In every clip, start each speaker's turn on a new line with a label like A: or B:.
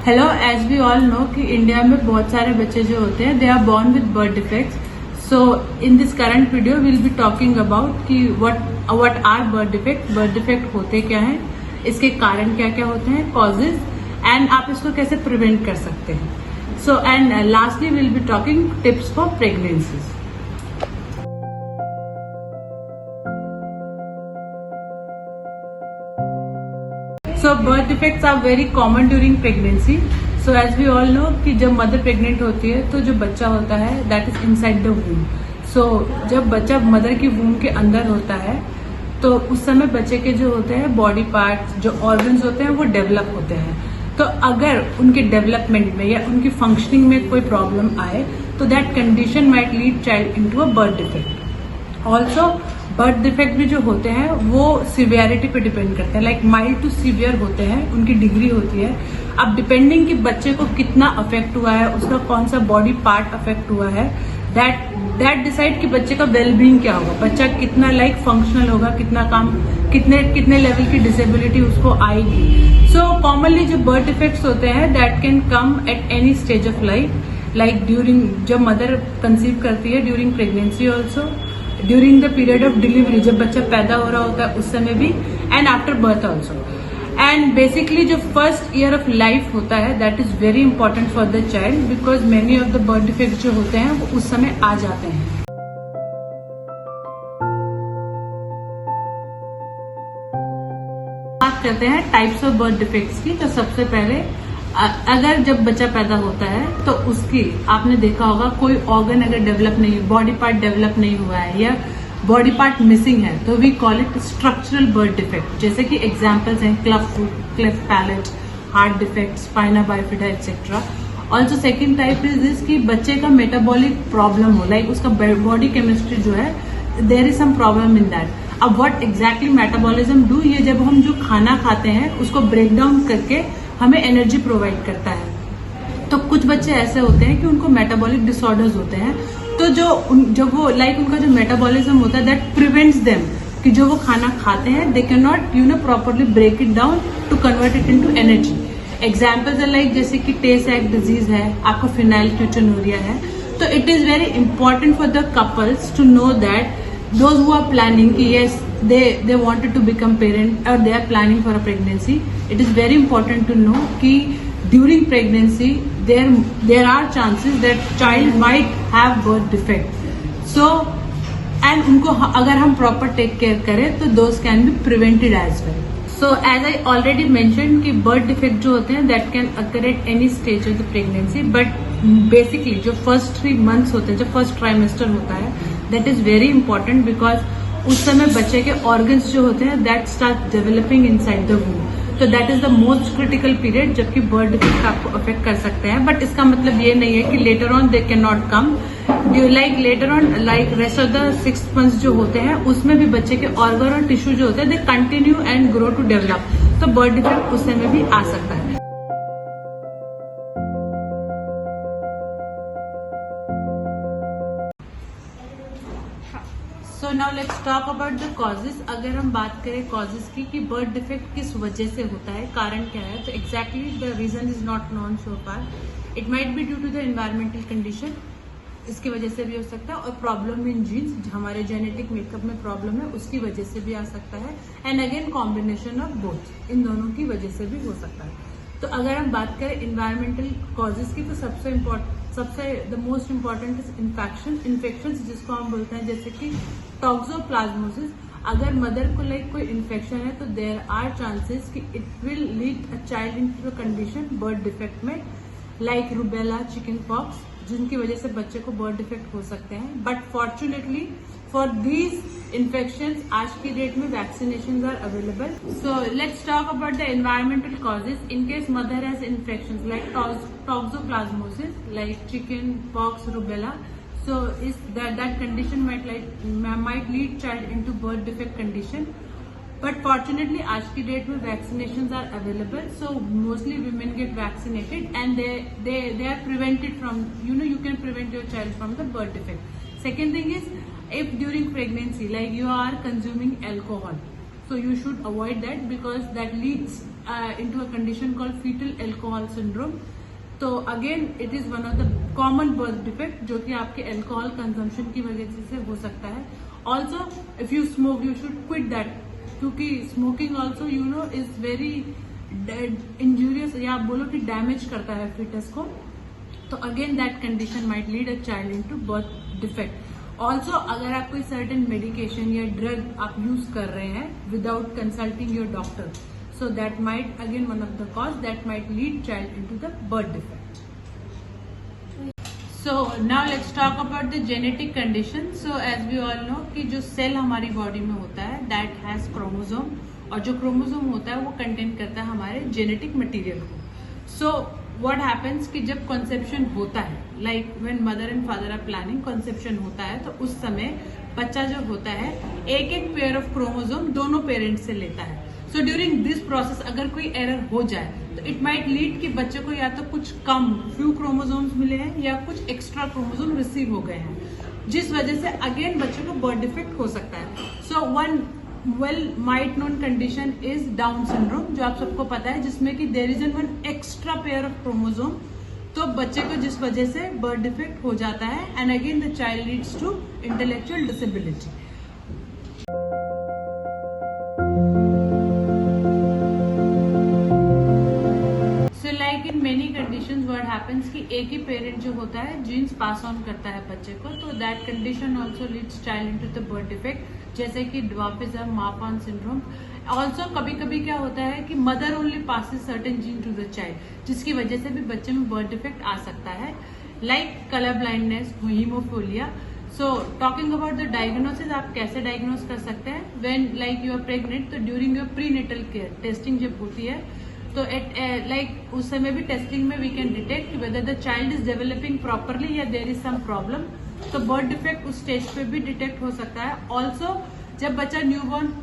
A: Hello, as we all know कि India में बहुत सारे बच्चे जो होते हैं they are born with birth defects. So in this current video will be talking about कि व्हाट आर बर्थ डिफेक्ट होते क्या हैं, इसके कारण क्या क्या होते हैं, कॉजेज, एंड आप इसको कैसे प्रिवेंट कर सकते हैं। So and lastly will be talking tips for pregnancies. So birth defects are very common during pregnancy. So as we all know कि जब मदर प्रेग्नेंट होती है तो जो बच्चा होता है that is inside the womb. So जब बच्चा मदर की वूम के अंदर होता है तो उस समय बच्चे के जो होते हैं बॉडी पार्ट्स, जो ऑर्गन्स होते हैं वो डेवलप होते हैं। तो अगर उनके डेवलपमेंट में या उनकी फंक्शनिंग में कोई प्रॉब्लम आए तो that condition might lead child into a birth defect. Also birth defect भी जो होते हैं वो सिवियरिटी पे डिपेंड करते हैं, लाइक माइल्ड टू सीवियर होते हैं, उनकी डिग्री होती है। अब डिपेंडिंग कि बच्चे को कितना अफेक्ट हुआ है, उसका कौन सा बॉडी पार्ट अफेक्ट हुआ है, दैट डिसाइड कि बच्चे का वेलबींग क्या होगा, बच्चा कितना लाइक फंक्शनल होगा, कितना काम, कितने लेवल की डिसेबिलिटी उसको आएगी। सो कॉमनली जो बर्थ डिफेक्ट्स होते हैं that can come at any stage of life, like during जब मदर कंसीव करती है, during pregnancy also, during the period of delivery जब बच्चा पैदा हो रहा होता है उस समय भी, and after birth also. And basically जो फर्स्ट ईयर ऑफ लाइफ होता है that is very important for the child, because many of the birth defect जो होते हैं वो उस समय आ जाते हैं। बात करते हैं टाइप्स ऑफ बर्थ डिफेक्ट्स की। तो सबसे पहले अगर जब बच्चा पैदा होता है तो उसकी आपने देखा होगा कोई ऑर्गन अगर डेवलप नहीं, बॉडी पार्ट डेवलप नहीं हुआ है या बॉडी पार्ट मिसिंग है तो we call it structural birth defect. जैसे कि एग्जांपल्स हैं cleft palate, heart defect, spina bifida etcetera. Also second type is this कि बच्चे का मेटाबॉलिक प्रॉब्लम हो, लाइक उसका बॉडी केमिस्ट्री जो है there is some problem in that. अब व्हाट एग्जैक्टली मेटाबॉलिज्म डू, ये जब हम जो खाना खाते हैं उसको ब्रेक डाउन करके हमें एनर्जी प्रोवाइड करता है। तो कुछ बच्चे ऐसे होते हैं कि उनको मेटाबॉलिक डिसऑर्डर्स होते हैं, तो जब वो लाइक उनका जो मेटाबॉलिज्म होता है दैट प्रिवेंट्स देम कि जो वो खाना खाते हैं they can not properly break it down to convert it into energy. Examples like जैसे कि टे सैक डिजीज है, आपका फिनाइलक्यूटोनुरिया है। तो it is very important for the couples to know that those who are planning yes they wanted to become parent or they are planning for a pregnancy, it is very important to know कि during pregnancy there are chances that child might have birth defect, so and उनको अगर हम proper take care करें तो those can be prevented as well. So as I already mentioned कि birth defect जो होते हैं that can occur at any stage of the pregnancy, but basically जो first 3 months होते हैं, जो first trimester होता है that is very important because उस समय बच्चे के organs जो होते हैं that start developing inside the womb. So that is the most critical period जबकि birth defect आपको affect कर सकते हैं, but इसका मतलब ये नहीं है कि later on they cannot come. Like later on, like rest of the 6 months जो होते हैं उसमें भी बच्चे के organ और tissue जो होते हैं they continue and grow to develop. तो birth defect उस समय भी आ सकता है। So now let's talk about the causes. अगर हम बात करें कॉजेज की कि बर्थ डिफेक्ट किस वजह से होता है, कारण क्या है, तो exactly the reason is not known so far. It might be due to the environmental condition, इसकी वजह से भी हो सकता है, और प्रॉब्लम इन जीन्स, हमारे जेनेटिक मेकअप में प्रॉब्लम है उसकी वजह से भी आ सकता है, and again combination of both, इन दोनों की वजह से भी हो सकता है। तो अगर हम बात करें इन्वायरमेंटल कॉजेज की तो सबसे the most important is infection जिसको हम बोलते हैं, जैसे कि टॉक्सोप्लाज्मोसिस। अगर मदर को लाइक कोई इन्फेक्शन है तो देयर आर चांसेस कि it will lead a child into a condition birth defect में, लाइक रूबेला, चिकन पॉक्स, जिनकी वजह से बच्चे को बर्थ डिफेक्ट हो सकते हैं। But fortunately for these infections आज की डेट में vaccination are available. So let's talk about the environmental causes in case mother has infections like toxoplasmosis, like chicken pox, rubella. So is that condition might lead child into birth defect condition, but fortunately आज की date में vaccinations are available, so mostly women get vaccinated and they are prevented from, you can prevent your child from the birth defect. Second thing is, if during pregnancy like you are consuming alcohol, so you should avoid that because that leads into a condition called fetal alcohol syndrome. तो again it is one of the common birth defect जो कि आपके alcohol consumption की वजह से हो सकता है. Also if you smoke you should quit that, क्योंकि smoking also you know is very injurious, या आप बोलो कि डैमेज करता है फिटस को. तो again that condition might lead a child into birth defect. Also अगर आप कोई सर्टेन मेडिकेशन या ड्रग आप यूज कर रहे हैं without consulting your doctor, so that might again one of the cause that might lead child into the birth defect. So now let's talk about the genetic condition. So as we all know कि जो cell हमारी body में होता है that has chromosome, और जो chromosome होता है वो कंटेन करता है हमारे जेनेटिक मटेरियल को. So what happens कि जब कंसेप्शन होता है, like when mother and father are planning, conception होता है तो उस समय बच्चा जो होता है एक एक पेयर ऑफ क्रोमोसोम दोनों पेरेंट्स से लेता है. सो ड्यूरिंग दिस प्रोसेस अगर कोई एरर हो जाए तो इट माइट लीड कि बच्चे को या तो कुछ कम फ्यू क्रोमोसोम्स मिले हैं या कुछ एक्स्ट्रा क्रोमोसोम रिसीव हो गए हैं, जिस वजह से अगेन बच्चे को बर्थ डिफेक्ट हो सकता है. So one well might known condition is down syndrome, जो आप सबको पता है, जिसमें कि there is one extra pair of chromosome. तो बच्चे को जिस वजह से बर्थ डिफेक्ट हो जाता है and again the child leads to intellectual disability. In many conditions what happens कि एक ही पेरेंट जो होता है जीन्स पास ऑन करता है बच्चे को, तो that condition also leads child into the birth defect, जैसे कि ड्वार्फिज्म, मार्फन सिंड्रोम. ऑल्सो कभी कभी क्या होता है कि mother only passes certain gene to the child, जिसकी वजह से भी बच्चे में बर्थ डिफेक्ट आ सकता है, like colour blindness, haemophilia. So talking about the diagnosis, आप कैसे डायग्नोस कर सकते हैं when like you are pregnant. तो during your prenatal care testing जब होती है तो लाइक उस समय भी टेस्टिंग में we can detect whether the child is developing properly या देयर इज सम प्रॉब्लम. तो बर्थ डिफेक्ट उस स्टेज पे भी डिटेक्ट हो सकता है. ऑल्सो जब बच्चा newborn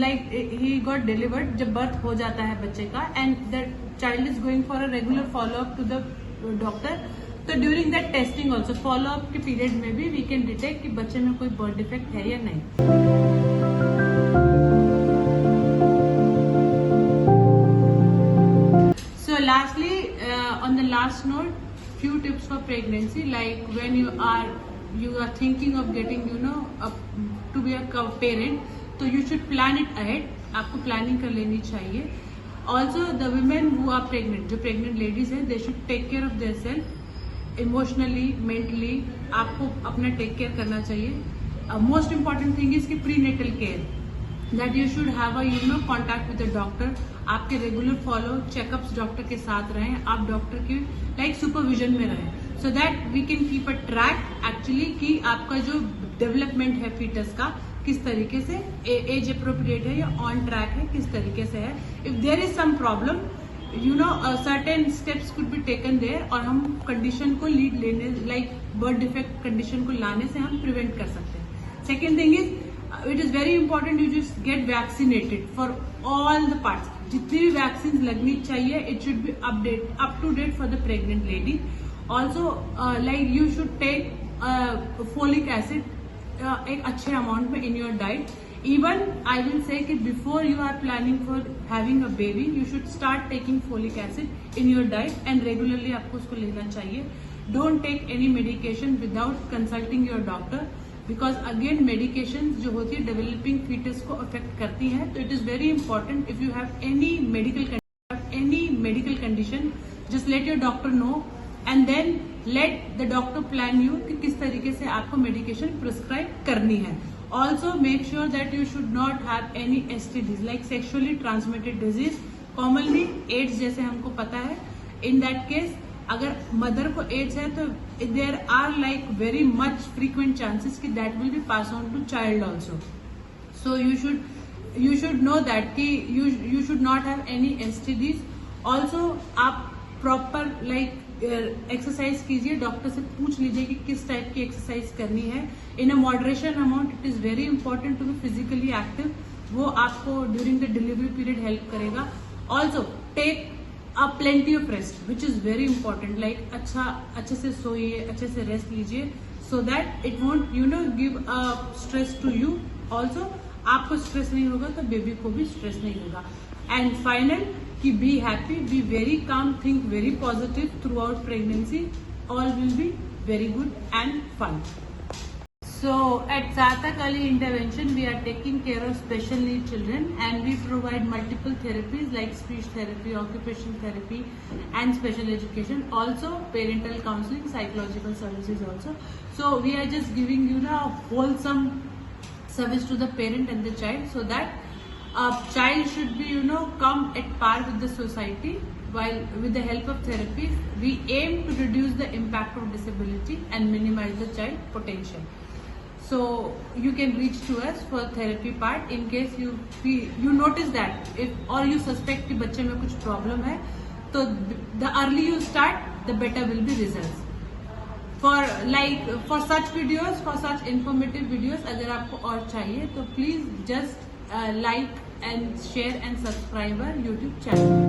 A: like he got delivered, जब बर्थ हो जाता है बच्चे का and the child is going for a regular followup to the doctor, तो during that testing also followup के पीरियड में भी वी कैन डिटेक्ट कि बच्चे में कोई बर्थ डिफेक्ट है या नहीं. Lastly, on the last note, few tips for pregnancy, like when you are thinking of getting to be a parent, so you should plan it ahead. आपको planning कर लेनी चाहिए. Also, the women who are pregnant, जो pregnant ladies हैं, they should take care of their self emotionally, mentally. आपको अपना take care करना चाहिए. Most important thing is कि prenatal care, that you should have a contact with the doctor. आपके regular follow checkups doctor के साथ रहें, आप डॉक्टर के लाइक सुपरविजन में रहें, so that we can keep a track actually कि आपका जो डेवलपमेंट है फीटस का किस तरीके से एज अप्रोप्रिएट है या ऑन ट्रैक है, किस तरीके से है. If there is some problem certain steps could be taken there, और हम कंडीशन को लीड लेने लाइक बर्थ डिफेक्ट कंडीशन को लाने से हम प्रिवेंट कर सकते हैं. Second thing is it is very important you just get vaccinated for all the parts. जितनी भी वैक्सीन लगनी चाहिए it should be up to date for the pregnant lady. Also like you should take folic acid एक अच्छे amount में in your diet. Even I will say कि before you are planning for having a baby you should start taking folic acid in your diet and regularly आपको उसको लेना चाहिए. Don't take any medication without consulting your doctor, because again medication जो होती है developing foetus को affect करती है. तो it is very important if you have any medical condition just let your doctor know and then let the doctor plan you कि किस तरीके से आपको मेडिकेशन प्रिस्क्राइब करनी है. Also make sure that you should not have any STDs like sexually transmitted disease, commonly AIDS जैसे हमको पता है. इन दैट केस अगर मदर को एड्स है तो there are like very much frequent chances कि that will be pass on to child also. So you should know that कि you should not have any STDs. Also आप proper like exercise कीजिए, doctor से पूछ लीजिए कि किस type की एक्सरसाइज करनी है in a moderation amount. It is very important to be physically active, वो आपको during the delivery period help करेगा. Also take plenty of rest which is very important, like अच्छे से सोइए, अच्छे से रेस्ट लीजिए, so that it won't give a stress to you. Also आपको stress नहीं होगा तो बेबी को भी स्ट्रेस नहीं होगा. एंड फाइनल कि be happy, be very calm, think very positive throughout pregnancy. All will be very good and fun. So at Sarthak Early Intervention, we are taking care of special need children, and we provide multiple therapies like speech therapy, occupational therapy, and special education. Also parental counseling, psychological services also. So we are just giving you a wholesome service to the parent and the child, so that a child should be come at par with the society. While with the help of therapies, we aim to reduce the impact of disability and minimize the child potential. So you can reach to us for therapy part in case you notice that if or you suspect कि बच्चे में कुछ problem है, तो the early you start, the better will be results. For such videos, for such informative videos, अगर आपको और चाहिए तो please just like and share and subscribe our YouTube channel.